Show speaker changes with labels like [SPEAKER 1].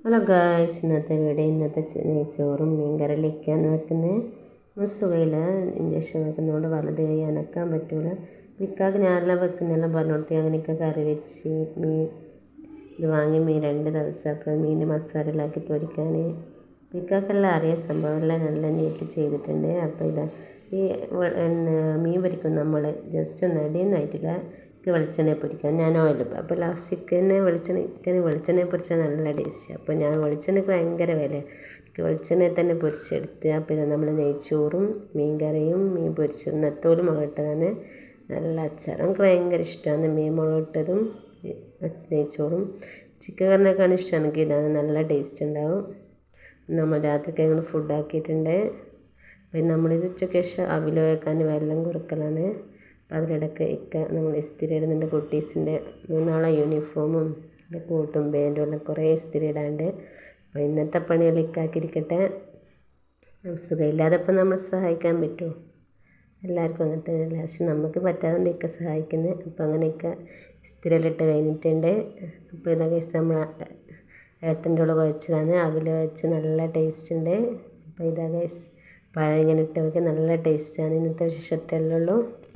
[SPEAKER 1] Hello guys, ഇന്നത്തെ video ഇന്നത്തെ നെയ്ച്ചോറും മീൻകറിയിലേക്കാണ് വെക്കുന്നത്. സുഖമില്ല, ഇഞ്ചക്ഷൻ വെക്കുന്നതുകൊണ്ട് വലത് കൈ അനക്കാൻ പറ്റൂല. വിക്കാക്ക് ഞാനെല്ലാം വെക്കുന്നെല്ലാം പറഞ്ഞു കൊടുത്ത് അങ്ങനെയൊക്കെ കറി വെച്ച് ഇത് വാങ്ങി 2 ദിവസം. അപ്പോൾ മീൻ മസാലയിലാക്കി പൊരിക്കാൻ വിക്കാക്കെല്ലാം അറിയാൻ സംഭവമെല്ലാം നല്ല നീറ്റ് ചെയ്തിട്ടുണ്ട്. അപ്പോൾ ഇതാ ഈ മീൻ പൊരിക്കും നമ്മൾ ജസ്റ്റ് ഒന്ന് അടിയൊന്നായിട്ടില്ല. വെളിച്ചെണ്ണ പൊരിക്കാൻ ഞാൻ ഓയിൽ അപ്പോൾ ലാസ്റ്റ് ചിക്കനെ വെളിച്ചെണ്ണ പൊരിച്ചാൽ നല്ല ടേസ്റ്റ്. അപ്പോൾ ഞാൻ വെളിച്ചെണ്ണയ്ക്ക് ഭയങ്കര വില, വെളിച്ചെണ്ണയിൽ തന്നെ പൊരിച്ചെടുത്ത്. അപ്പോൾ ഇത് നമ്മൾ നെയ്ച്ചോറും മീൻ കറിയും മീൻ പൊരിച്ചതും നെത്തോലും മുളകിട്ടതാണ്. നല്ല അച്ചാർ നമുക്ക് ഭയങ്കര ഇഷ്ടമാണ്. മീൻ മുളകിട്ടതും നെയ്ച്ചോറും. ചിക്കൻ കറിനേക്കാണ് ഇഷ്ടമാണെങ്കിൽ ഇതാണ്, നല്ല ടേസ്റ്റ് ഉണ്ടാവും. നമ്മൾ രാത്രിക്ക് ഞങ്ങൾ ഫുഡാക്കിയിട്ടുണ്ട്. പിന്നെ നമ്മളിത് ഉച്ചയ്ക്ക് ശേഷം അവിൽ വെക്കാൻ വെള്ളം കൊടുക്കലാണ്. അപ്പോൾ അതിനിടയ്ക്ക് നമ്മൾ ഇസ്തിരി ഇടുന്നുണ്ട്. കുട്ടീസിൻ്റെ 3 ആളെ യൂണിഫോമും കോട്ടും പാൻറ്റും എല്ലാം കുറേ ഇസ്തിരി ഇടാണ്ട്. അപ്പോൾ ഇന്നത്തെ പണിയെല്ലാം ഇക്കാക്കിയിരിക്കട്ടെ. സുഖമില്ലാതെ ഇപ്പം നമ്മൾ സഹായിക്കാൻ പറ്റുമോ? എല്ലാവർക്കും അങ്ങനെ തന്നെയല്ല, പക്ഷെ നമുക്ക് പറ്റാതുകൊണ്ട് ഇക്ക സഹായിക്കുന്നത്. അപ്പോൾ അങ്ങനെയൊക്കെ ഇസ്തിരിയിലിട്ട് കഴിഞ്ഞിട്ടുണ്ട്. അപ്പോൾ ഇതൊക്കെ നമ്മൾ ഏട്ടൻ്റെ കൂടെ കുഴച്ചതാണ്. അവിൽ വെച്ച് നല്ല ടേസ്റ്റ് ഉണ്ട്. അപ്പോൾ ഇതാ ഗൈസ്, പഴം ഇങ്ങനെ ഇട്ട് വെക്കുക, നല്ല ടേസ്റ്റാണ്. ഇന്നത്തെ വിശേഷത്തെല്ലാം ഉള്ളൂ.